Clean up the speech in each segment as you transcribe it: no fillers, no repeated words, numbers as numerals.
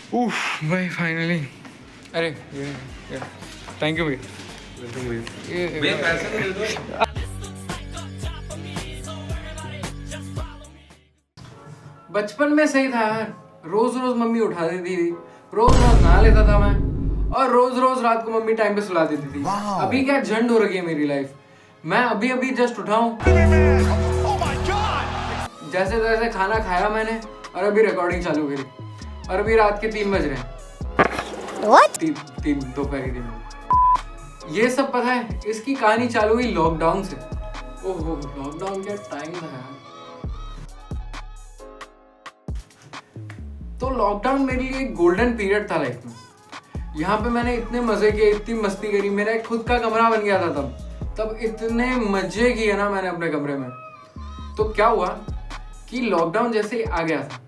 उफ भाई फाइनली। अरे ये थैंक यू भैया। ये पैसे तो दे दो। बचपन में सही था यार, रोज रोज मम्मी उठा देती थी, रोज रोज नहा लेता था मैं, और रोज रोज रात को मम्मी टाइम पे सुला देती थी। अभी क्या झंड हो रही है मेरी लाइफ। मैं अभी अभी जस्ट उठा हूँ, जैसे तैसे खाना खाया मैंने और अभी रिकॉर्डिंग चालू करी, और अभी रात के 3 बज रहे हैं। तीन दोपहर के 3। ये सब पता है, इसकी कहानी चालू हुई लॉकडाउन से। ओहो लॉकडाउन क्या टाइम था यार। तो लॉकडाउन मेरे लिए एक गोल्डन पीरियड था लाइफ में। यहाँ पे मैंने इतने मजे किए, इतनी मस्ती करी, मेरा एक खुद का कमरा बन गया था तब इतने मजे किए ना मैंने अपने कमरे में। तो क्या हुआ कि लॉकडाउन जैसे ही आ गया था,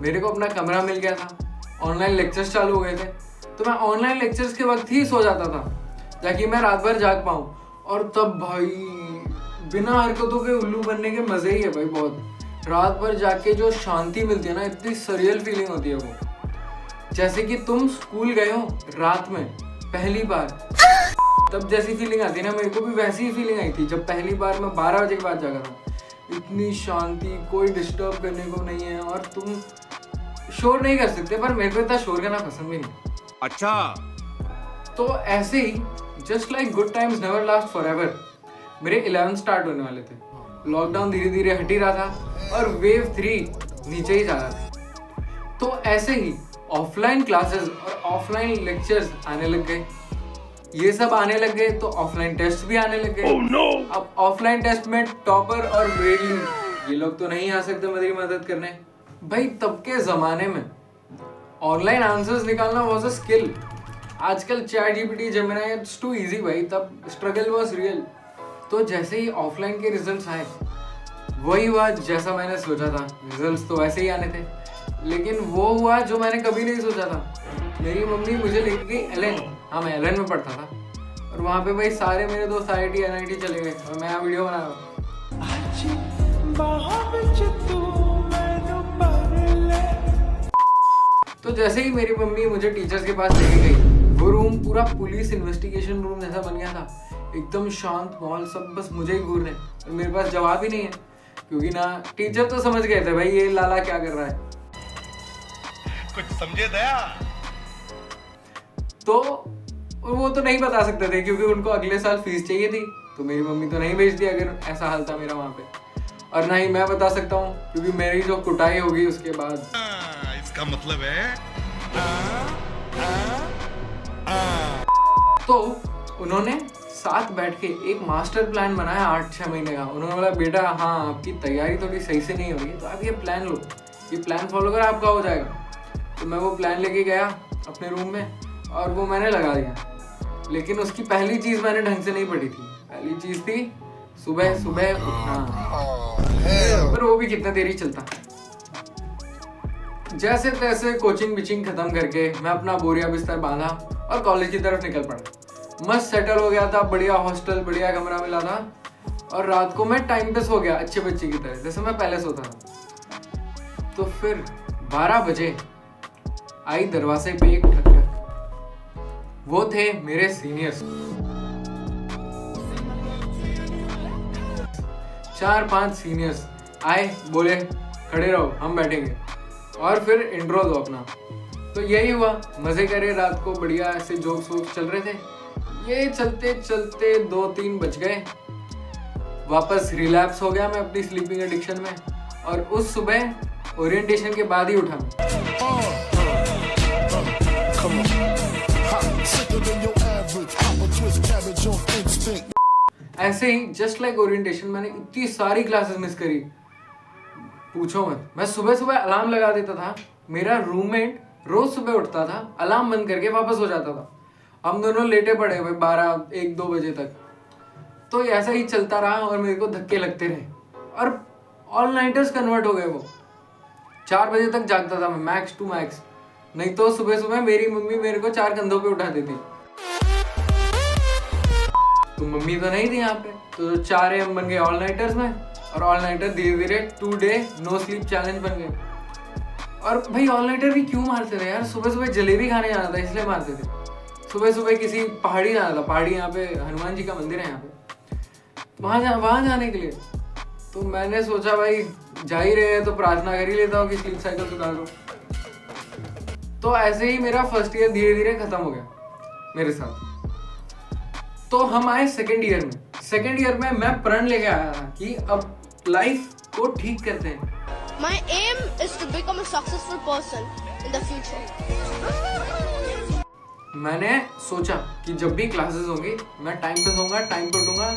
मेरे को अपना कमरा मिल गया था, ऑनलाइन लेक्चर्स चालू हो गए थे, तो मैं ऑनलाइन लेक्चर्स के वक्त ही सो जाता था ताकि मैं रात भर जाग पाऊँ। और तब भाई बिना हरकतों के उल्लू बनने के मजे ही है भाई बहुत। रात भर जाके जो शांति मिलती है ना, इतनी सरियल फीलिंग होती है वो, जैसे कि तुम स्कूल गए हो रात में पहली बार, तब जैसी फीलिंग आती है ना, मेरे को भी वैसी ही फीलिंग आई थी जब पहली बार मैं 12 बजे के बाद जागा था। इतनी शांति, कोई डिस्टर्ब करने को नहीं है, और तुम शोर नहीं कर सकते, पर मेरे को इतना शोर करना पसंद भी नहीं। अच्छा, तो ऐसे ही just like good times never last forever, मेरे 11 स्टार्ट होने वाले थे। लॉकडाउन धीरे धीरे हट ही रहा था और वेव 3 नीचे ही जा रहा था। तो ऐसे ही ऑफलाइन क्लासेस और ऑफलाइन लेक्चर्स आने लग गए। ये सब आने लग गए तो ऑफलाइन टेस्ट भी आने लग गए। oh, no! अब ऑफलाइन टेस्ट में टॉपर और ग्रेडली ये लोग तो नहीं आ सकते मेरी मदद करने। भाई तब के जमाने में ऑनलाइन आंसर्स निकालना वाज अ स्किल। आजकल chat GPT, Gemini, it's too easy भाई, तब स्ट्रगल वाज रियल। तो जैसे ही ऑफलाइन के रिजल्ट्स आए, वही हुआ जैसा मैंने सोचा था। रिजल्ट्स तो वैसे ही आने थे, लेकिन वो हुआ जो मैंने कभी नहीं सोचा था। मेरी मम्मी मुझे लेके गई एलन। हाँ, मैं एलन में पढ़ता था, और वहाँ पे भाई सारे मेरे दोस्त IIT NIT चले गए और मैं यहाँ वीडियो बना रहा हूँ। तो जैसे ही मेरी मम्मी मुझे टीचर्स के पास लेके गई, वो रूम पूरा पुलिस इन्वेस्टिगेशन रूम जैसा बन गया था, एकदम शांत माहौल, सब बस मुझे ही घूर रहे हैं और मेरे पास जवाब ही नहीं है, क्योंकि ना टीचर तो समझ गए थे भाई ये लाला क्या कर रहा है। कुछ समझे दया। तो वो तो नहीं बता सकते थे क्योंकि उनको अगले साल फीस चाहिए थी, तो मेरी मम्मी तो नहीं भेजती अगर ऐसा हाल था मेरा वहाँ पे। और ना ही मैं बता सकता हूँ क्योंकि मेरी जो कुटाई होगी उसके बाद। इसका मतलब है तो उन्होंने साथ बैठ के एक मास्टर प्लान बनाया 8-6 महीने का। उन्होंने बोला बेटा हाँ, आपकी तैयारी थोड़ी सही से नहीं हो रही है, तो आप ये प्लान लो, ये प्लान फॉलो कर, आपका हो जाएगा। तो मैं वो प्लान लेके गया अपने रूम में और वो मैंने लगा दिया। लेकिन उसकी पहली चीज़ मैंने ढंग से नहीं पढ़ी थी। पहली चीज़ थी सुबह सुबह उठना, पर वो भी कितना देर ही चलता। जैसे तैसे कोचिंग बिचिंग खत्म करके मैं अपना बोरिया बिस्तर बांधा और कॉलेज की तरफ निकल पड़ा। मस्त सेटल हो गया था, बढ़िया हॉस्टल, बढ़िया कमरा मिला था, और रात को मैं टाइम पे सो गया अच्छे बच्चे की तरह, जैसे मैं पहले सोता था। तो फिर 12 बजे आई दरवाजे पे एक ठक। वो थे मेरे सीनियर्स। 4-5 सीनियर्स आए, बोले खड़े रहो हम बैठेंगे, और फिर इंट्रो दो अपना। तो यही हुआ, मजे करे रात को, बढ़िया ऐसे जोक्स वोक्स चल रहे थे। ये चलते चलते 2-3 बज गए, वापस रिलैप्स हो गया मैं अपनी स्लीपिंग एडिक्शन में, और उस सुबह ओरिएंटेशन के बाद ही उठा। ऐसे ही जस्ट लाइक ओरिएंटेशन मैंने इतनी सारी क्लासेस मिस करी, पूछो मत। मैं सुबह सुबह अलार्म लगा देता था, मेरा रूममेट रोज सुबह उठता था, अलार्म बंद करके वापस हो जाता था। हम दोनों लेटे पड़े हुए 12-1-2 बजे तक। तो ऐसा ही चलता रहा और मेरे को धक्के लगते रहे, और ऑल नाइटर्स कन्वर्ट हो गए। वो 4 बजे तक जागता था मैं, मैक्स टू मैक्स। नहीं तो सुबह सुबह मेरी मम्मी मेरे को 4 कंधों पे उठा देती। तो मम्मी तो नहीं थी यहाँ पे, तो 4 AM बन गए ऑल नाइटर्स में, और ऑल नाइटर धीरे धीरे 2 डे नो स्लीप चैलेंज बन गए। और भाई ऑल नाइटर भी क्यों मारते थे यार? सुबह सुबह जलेबी खाने जाना था इसलिए मारते थे। सुबह सुबह किसी पहाड़ी जाना था, पहाड़ी यहाँ पे हनुमान जी का मंदिर है यहाँ पे, वहाँ जाने के लिए। तो मैंने सोचा भाई जा ही रहे हैं तो प्रार्थना कर ही लेता हूँ कि स्लीप साइकिल सुधार दो। तो ऐसे ही मेरा फर्स्ट ईयर धीरे धीरे खत्म हो गया मेरे साथ। तो हम आए सेकेंड ईयर में। सेकेंड ईयर में मैं प्रण लेके आया था कि अब लाइफ को ठीक करते हैं। My aim is to become a successful person in the future. मैंने सोचा कि जब भी क्लासेस होंगी मैं टाइम पे सोऊंगा, टाइम पे उठूंगा,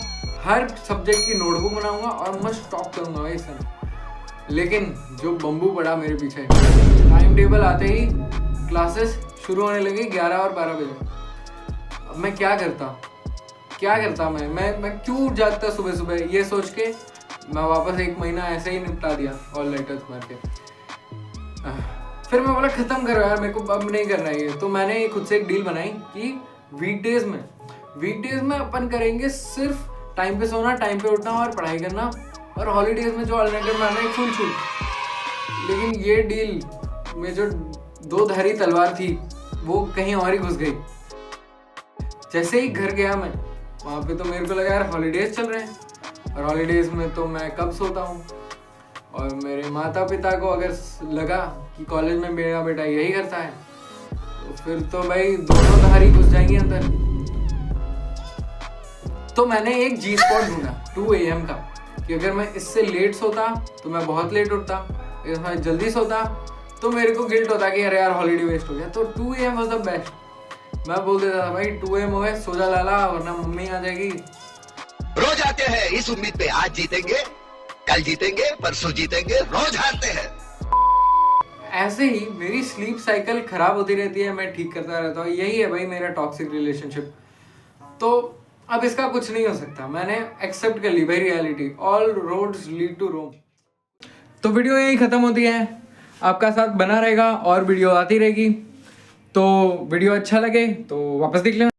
हर सब्जेक्ट की नोटबुक बनाऊंगा और मस्त टॉप करूंगा भाई इस समय। लेकिन जो बम्बू पड़ा मेरे पीछे, टाइम टेबल आते ही क्लासेस शुरू होने लगी 11 और 12 बजे। अब मैं क्या करता मैं क्यों जागता सुबह सुबह, ये सोच के मैं वापस एक महीना ऐसे ही निपटा दिया ऑल नाइटर्स मार के। फिर मैं बोला खत्म करो यार, मेरे को अब नहीं करना है ये। तो मैंने खुद से एक डील बनाई कि वीकडेज में अपन करेंगे सिर्फ टाइम पे सोना, टाइम पे उठना और पढ़ाई करना, और हॉलीडेज में जो ऑल नाइटर मारना है फुल छूट। लेकिन ये डील में जो दो धारी तलवार थी वो कहीं और ही घुस गई। जैसे ही घर गया मैं, वहाँ पे तो मेरे को लगा यार हॉलीडेज चल रहे हैं, और हॉलीडेज में तो मैं कब सोता हूँ। और मेरे माता पिता को अगर लगा कि कॉलेज में मेरा बेटा यही करता है तो फिर तो भाई दोनों धारी घुस जाएंगी अंदर। तो मैंने एक जी स्पॉट ढूंढा 2 AM का, कि अगर मैं इससे लेट सोता तो मैं बहुत लेट उठता, अगर मैं जल्दी सोता तो मेरे को गिल्ट होता कि अरे यार हॉलीडे वेस्ट हो गया। तो 2 AM वाज द बेस्ट। मैं बोल देता था भाई 2 AM हो गए, सो जा लाला वरना मम्मी आ जाएगी। रोज आते हैं इस उम्मीद पे आज जीतेंगे, कल जीतेंगे, परसों जीतेंगे, रोज हारते हैं। ऐसे ही मेरी स्लीप साइकिल खराब होती रहती है, मैं ठीक करता रहता हूँ। यही है भाई मेरा टॉक्सिक रिलेशनशिप। तो अब इसका कुछ नहीं हो सकता, मैंने एक्सेप्ट कर ली भाई reality, all roads lead to Rome. तो वीडियो यही खत्म होती है, आपका साथ बना रहेगा और वीडियो आती रहेगी। तो वीडियो अच्छा लगे तो वापस देख लेना।